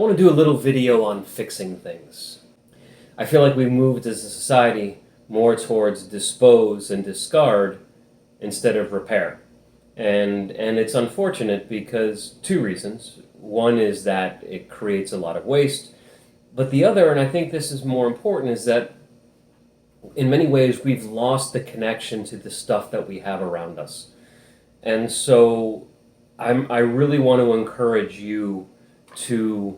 I want to do a little video on fixing things. I feel like we've moved as a society more towards dispose and discard instead of repair. And it's unfortunate because two reasons. One is that it creates a lot of waste, but the other, and I think this is more important, is that in many ways we've lost the connection to the stuff that we have around us. And so I really want to encourage you to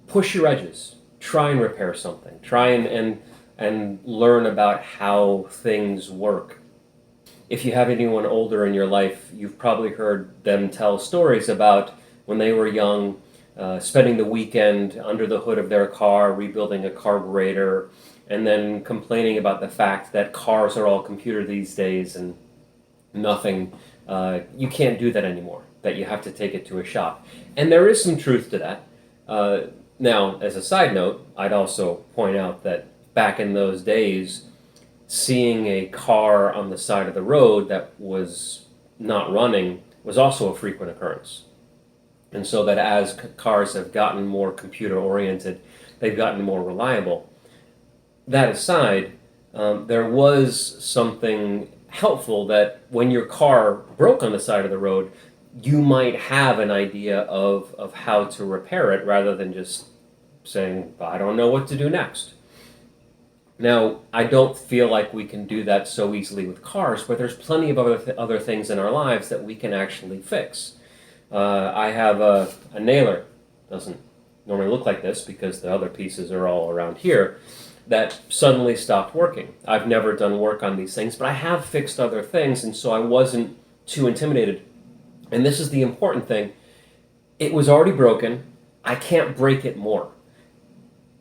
push your edges, try and repair something, try and learn about how things work. If you have anyone older in your life, you've probably heard them tell stories about when they were young, spending the weekend under the hood of their car, rebuilding a carburetor, and then complaining about the fact that cars are all computer these days and nothing, you can't do that anymore, that you have to take it to a shop. And there is some truth to that. Now, as a side note, I'd also point out that back in those days, seeing a car on the side of the road that was not running was also a frequent occurrence. And so that as cars have gotten more computer oriented, they've gotten more reliable. That aside, there was something helpful that when your car broke on the side of the road, you might have an idea of how to repair it rather than just saying, I don't know what to do next. Now, I don't feel like we can do that so easily with cars, but there's plenty of other things in our lives that we can actually fix. I have a nailer, doesn't normally look like this because the other pieces are all around here, that suddenly stopped working. I've never done work on these things, but I have fixed other things, and so I wasn't too intimidated. And this is the important thing. It was already broken. I can't break it more.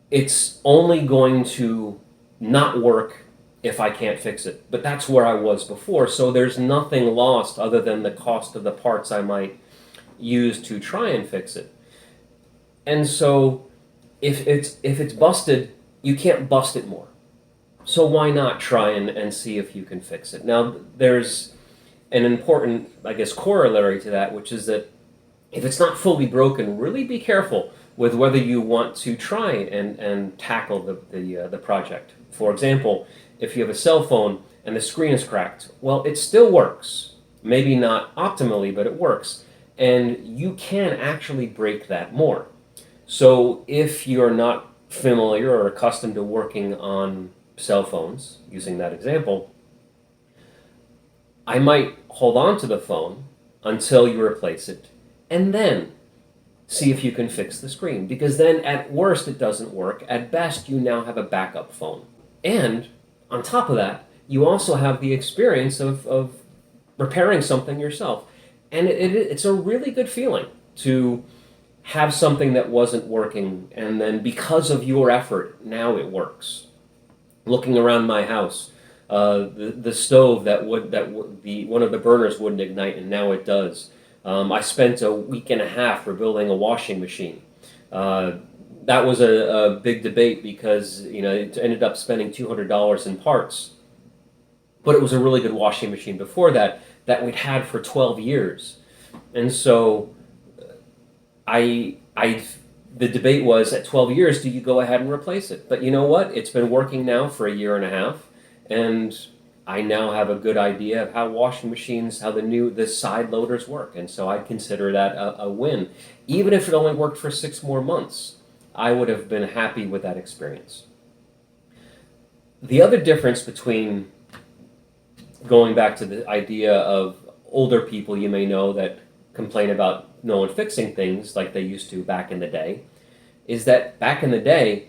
It's only going to not work if I can't fix it. But that's where I was before, so there's nothing lost other than the cost of the parts I might use to try and fix it. And so if it's busted, you can't bust it more. So why not try and see if you can fix it? Now, there's an important, I guess, corollary to that, which is that if it's not fully broken, really be careful with whether you want to try and tackle the project. For example, if you have a cell phone and the screen is cracked, well, it still works. Maybe not optimally, but it works. And you can actually break that more. So if you're not familiar or accustomed to working on cell phones, using that example, I might hold on to the phone until you replace it, and then see if you can fix the screen. Because then at worst it doesn't work. At best you now have a backup phone. And on top of that, you also have the experience of repairing something yourself. And it's a really good feeling to have something that wasn't working, and then because of your effort, now it works. Looking around my house, the stove one of the burners wouldn't ignite, and now it does. I spent a week and a half rebuilding a washing machine. That was a big debate because it ended up spending $200 in parts, but it was a really good washing machine before that we'd had for 12 years, and so the debate was, at 12 years, do you go ahead and replace it? But you know what? It's been working now for a year and a half, and I now have a good idea of how washing machines, how the side loaders work, and so I consider that a win. Even if it only worked for 6 more months, I would have been happy with that experience. The other difference between going back to the idea of older people you may know that complain about no one fixing things like they used to back in the day, is that back in the day,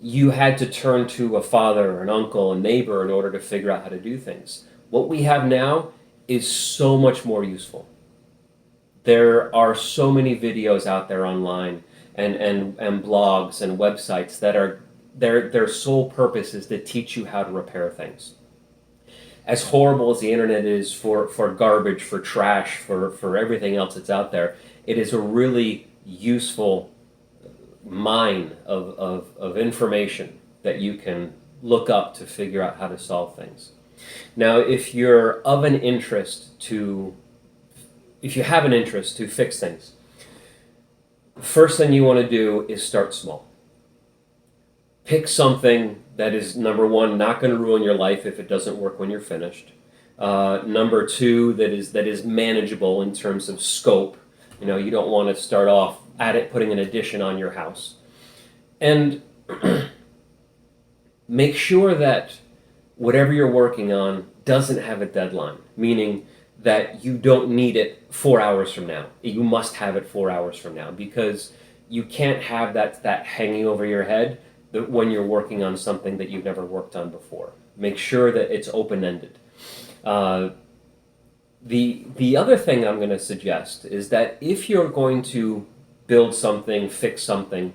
you had to turn to a father, an uncle, a neighbor in order to figure out how to do things. What we have now is so much more useful. There are so many videos out there online and blogs and websites that are their sole purpose is to teach you how to repair things. As horrible as the internet is for garbage, for trash, for everything else that's out there, it is a really useful mine of information that you can look up to figure out how to solve things. Now, if you have an interest to fix things, first thing you want to do is start small. Pick something that is, number one, not going to ruin your life if it doesn't work when you're finished. Number two, that is manageable in terms of scope. You don't want to start off at it putting an addition on your house. And make sure that whatever you're working on doesn't have a deadline, meaning that you don't need it 4 hours from now. You must have it 4 hours from now, because you can't have that hanging over your head when you're working on something that you've never worked on before. Make sure that it's open-ended. The other thing I'm going to suggest is that if you're going to build something, fix something,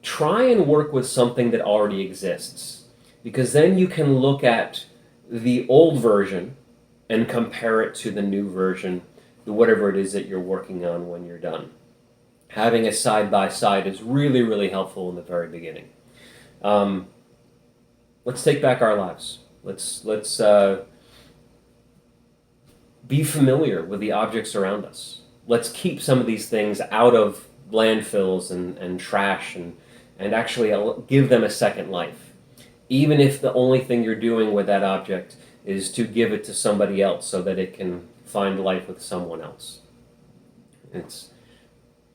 try and work with something that already exists, because then you can look at the old version and compare it to the new version, whatever it is that you're working on when you're done. Having a side-by-side is really, really helpful in the very beginning. Let's take back our lives. Let's be familiar with the objects around us. Let's keep some of these things out of landfills and trash, and actually give them a second life. Even if the only thing you're doing with that object is to give it to somebody else so that it can find life with someone else.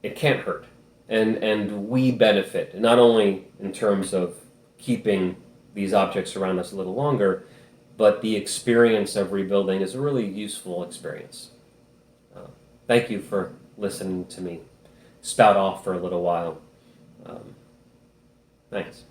It can't hurt. And we benefit, not only in terms of keeping these objects around us a little longer, but the experience of rebuilding is a really useful experience. Thank you for listening to me spout off for a little while. Thanks.